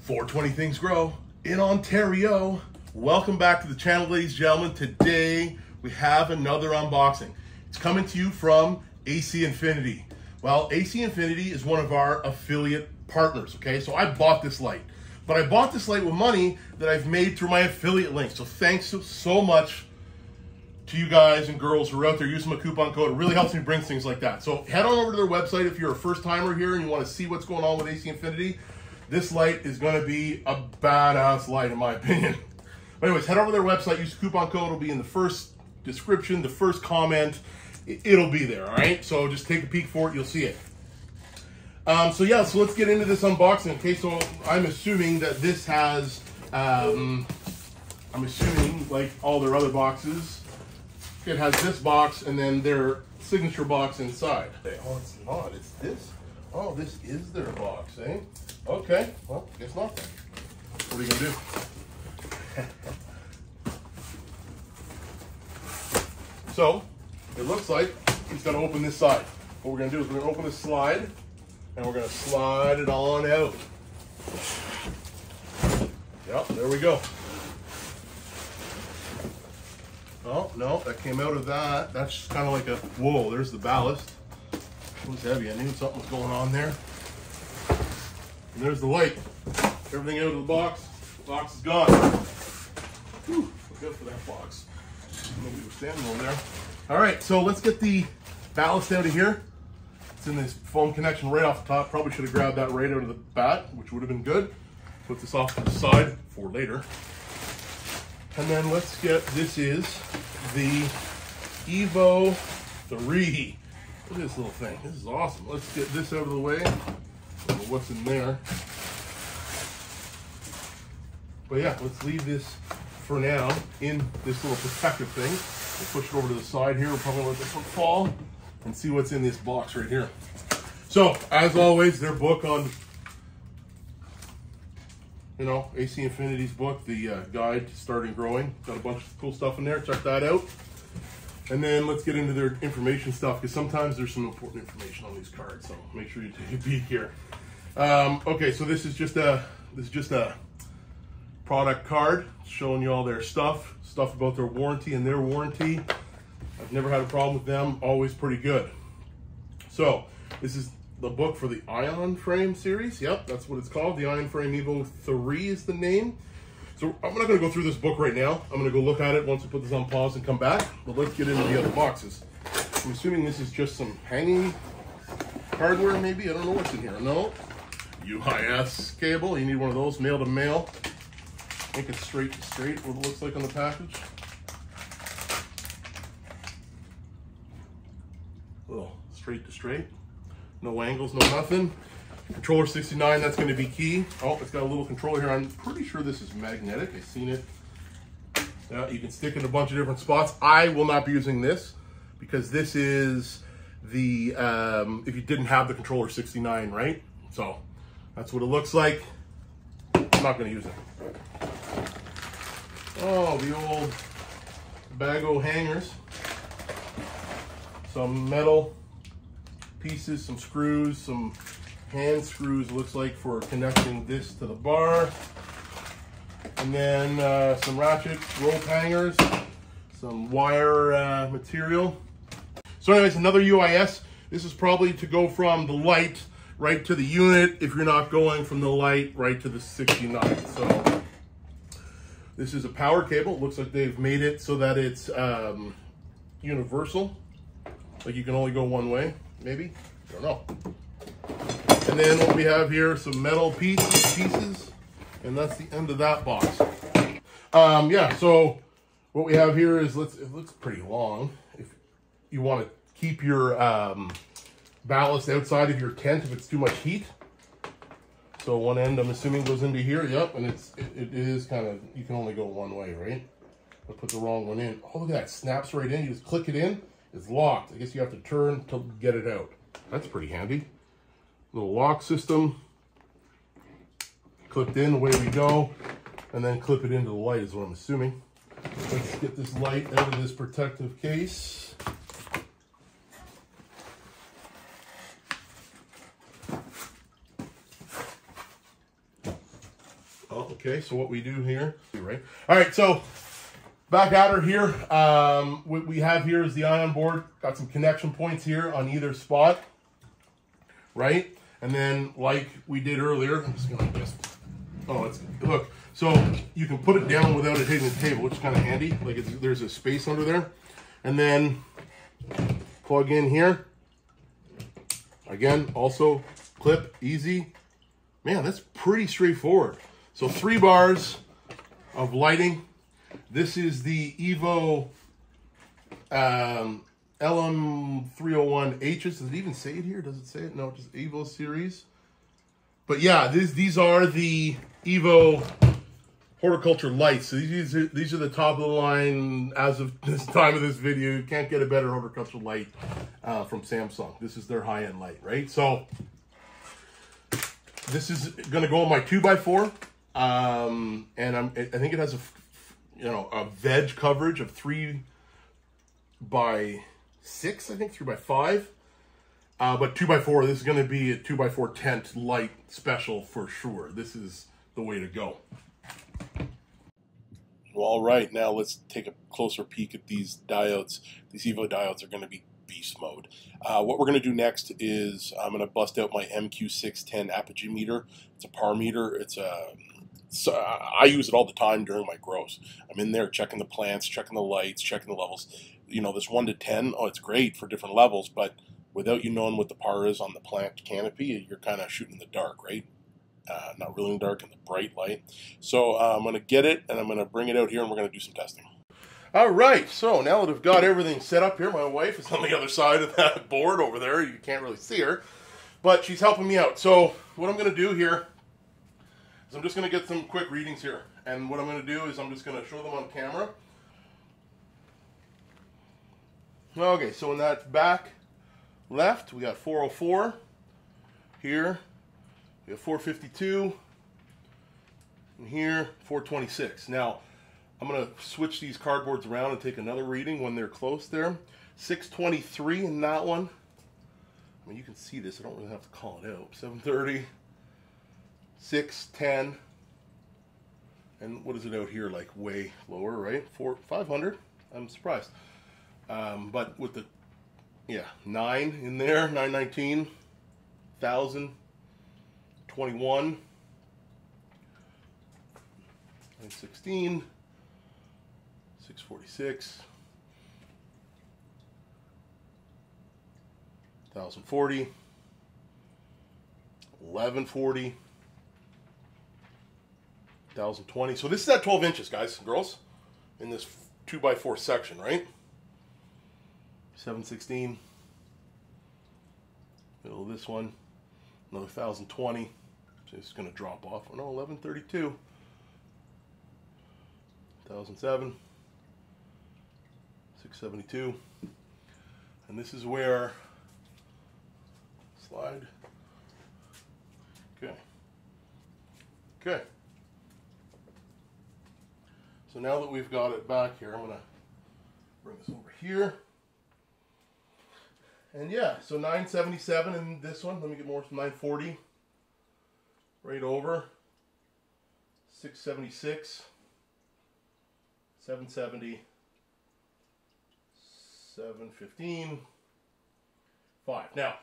420 Things Grow in Ontario. Welcome back to the channel, ladies and gentlemen. Today we have another unboxing. It's coming to you from AC Infinity. Well, AC Infinity is one of our affiliate partners, okay? So I bought this light, but I bought this light with money that I've made through my affiliate link. So thanks so much to you guys and girls who are out there using my coupon code. It really helps me bring things like that. So head on over to their website if you're a first timer here and you want to see what's going on with AC Infinity. This light is going to be a badass light in my opinion. But anyways, head over to their website, use the coupon code. It'll be in the first description, the first comment. It'll be there, all right? So just take a peek for it, you'll see it. So let's get into this unboxing. Okay, so I'm assuming that this has, I'm assuming like all their other boxes, it has this box and then their signature box inside. Oh, it's not, it's this. Oh, this is their box, eh? Okay, well, guess not then. What are you gonna do? So, it looks like he's gonna open this side. What we're gonna do is we're gonna open this slide and we're gonna slide it on out. Yep, there we go. Oh, no, that came out of that. That's just kind of like a, whoa, there's the ballast. It was heavy. I knew something was going on there. And there's the light. Everything out of the box. The box is gone. Whew, look out for that box. Nobody was standing over there. All right, so let's get the ballast out of here. It's in this foam connection right off the top. Probably should have grabbed that right out of the bat, which would have been good. Put this off to the side for later. And then let's get, this is the Evo 3. Look at this little thing. This is awesome. Let's get this out of the way. I don't know what's in there. But yeah, let's leave this for now in this little protective thing. We'll push it over to the side here. We'll probably let this one fall and see what's in this box right here. So, as always, their book on, you know, AC Infinity's book, the guide to starting growing. Got a bunch of cool stuff in there. Check that out. And then let's get into their information stuff, because sometimes there's some important information on these cards. So make sure you take a peek here. Okay, so this is just a product card showing you all their stuff about their warranty and their warranty. I've never had a problem with them. Always pretty good. So this is the book for the Ion Frame series. Yep, that's what it's called. The Ion Frame Evo 3 is the name. So I'm not going to go through this book right now. I'm going to go look at it once we put this on pause and come back. But let's get into the other boxes. I'm assuming this is just some hanging hardware maybe. I don't know what's in here. No. UIS cable. You need one of those, male to male. Make it straight to straight, what it looks like on the package. Oh, straight to straight. No angles, no nothing. Controller 69, that's going to be key. Oh, it's got a little controller here. I'm pretty sure this is magnetic. I've seen it. You can stick it in a bunch of different spots. I will not be using this because this is the, if you didn't have the controller 69, right? So that's what it looks like. I'm not going to use it. Oh, the old Bago hangers. Some metal pieces, some screws, some hand screws, it looks like, for connecting this to the bar. And then some ratchet rope hangers, some wire material. So anyways, another UIS. This is probably to go from the light right to the unit if you're not going from the light right to the 69. So this is a power cable. It looks like they've made it so that it's universal. Like you can only go one way, maybe. I don't know. And then what we have here, some metal pieces, and that's the end of that box. Yeah, so what we have here is, it looks pretty long. If you want to keep your ballast outside of your tent if it's too much heat. So one end, I'm assuming, goes into here. Yep, and it is kind of, you can only go one way, right? I put the wrong one in. Oh, look at that, snaps right in. You just click it in, it's locked. I guess you have to turn to get it out. That's pretty handy. Little lock system. Clipped in, away we go. And then clip it into the light is what I'm assuming. Let's get this light out of this protective case. Oh, okay, so what we do here, right? All right, so back at her here. What we have here is the ion board. Got some connection points here on either spot, right? And then, like we did earlier, I'm just gonna look. So you can put it down without it hitting the table, which is kind of handy. Like there's a space under there, and then plug in here. Again, also clip, easy. Man, that's pretty straightforward. So 3 bars of lighting. This is the Evo LM301Hs. Does it even say it here? Does it say it? No, just Evo series. But yeah, these are the Evo horticulture lights. So these are the top of the line as of this time of this video. You can't get a better horticultural light from Samsung. This is their high-end light, right? So this is going to go on my 2x4, and I think it has a veg coverage of 3x6. I think 3x5. But 2x4. This is going to be a 2x4 tent light special for sure. This is the way to go. Well, all right, now let's take a closer peek at these diodes. These Evo diodes are going to be beast mode. What we're going to do next is I'm going to bust out my MQ610 apogee meter. It's a par meter. I use it all the time during my grows. I'm in there checking the plants, checking the lights, checking the levels. You know, this 1 to 10, oh, it's great for different levels, but without you knowing what the par is on the plant canopy, you're kind of shooting in the dark, right? Not really in the dark, in the bright light. So I'm going to get it, and I'm going to bring it out here, and we're going to do some testing. All right, so now that I've got everything set up here, my wife is on the other side of that board over there. You can't really see her, but she's helping me out. So what I'm going to do here is I'm just going to get some quick readings here. And what I'm going to do is I'm just going to show them on camera. Okay, so in that back left, we got 404. Here, we have 452. And here, 426. Now, I'm going to switch these cardboards around and take another reading when they're close there. 623 in that one. I mean, you can see this. I don't really have to call it out. 730. 610. And what is it out here? Like way lower, right? 500. I'm surprised. But with the, 9 in there. 919. 1,000. 21. 916. 646, 1,040, 1,140, 1,020. So this is at 12 inches, guys and girls, in this 2x4 section, right? 716, middle of this one, another 1,020. So it's going to drop off. Oh no, 1,132, 1,007. 672, and this is where slide. Okay. So now that we've got it back here, I'm gonna bring this over here, and yeah, so 977 in this one. Let me get more. 940, right over. 676, 770. 715, 5. Now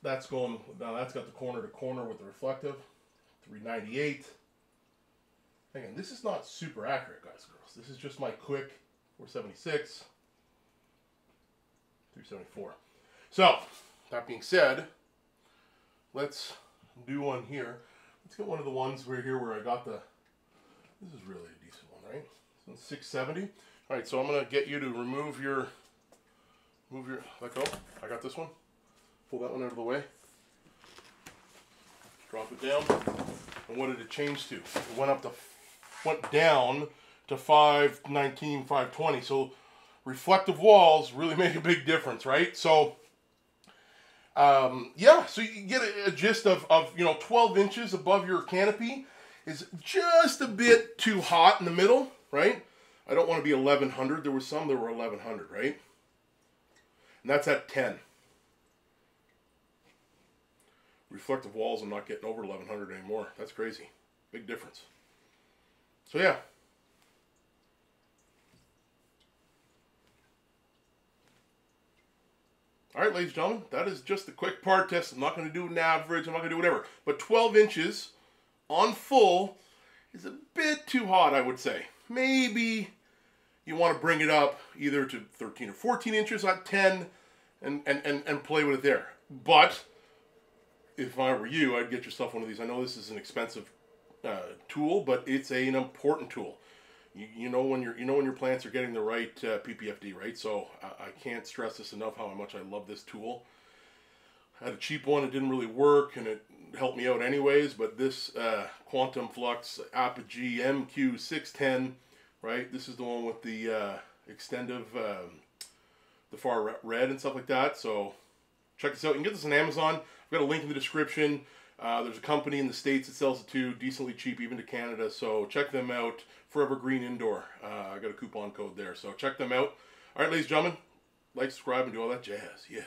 that's got the corner to corner with the reflective. 398. Again, this is not super accurate, guys and girls. This is just my quick 476, 374. So that being said, let's do one here. Let's get one of the ones where I got the. This is really a decent one, right? So 670. All right, so I'm gonna get you to remove your, let go. I got this one. Pull that one out of the way. Drop it down. And what did it change to? It went down to 519, 520. So reflective walls really make a big difference, right? So, yeah, so you get a gist of 12 inches above your canopy is just a bit too hot in the middle, right? I don't want to be 1,100. There were some that were 1,100, right? And that's at 10. Reflective walls, I'm not getting over 1,100 anymore. That's crazy. Big difference. So yeah. All right, ladies and gentlemen, that is just a quick part test. I'm not going to do an average. I'm not going to do whatever. But 12 inches on full is a bit too hot, I would say. Maybe you want to bring it up either to 13 or 14 inches at 10 and play with it there. But if I were you, I'd get yourself one of these. I know this is an expensive tool, but it's an important tool. You know when your plants are getting the right PPFD, right? So I can't stress this enough how much I love this tool. I had a cheap one, it didn't really work, and it helped me out anyways. But this Quantum Flux Apogee MQ610, right? This is the one with the extensive, the far red and stuff like that. So check this out. You can get this on Amazon. I've got a link in the description. There's a company in the States that sells it too, decently cheap, even to Canada. So check them out. Forever Green Indoor. I got a coupon code there. So check them out. All right, ladies and gentlemen, like, subscribe, and do all that jazz. Yeah.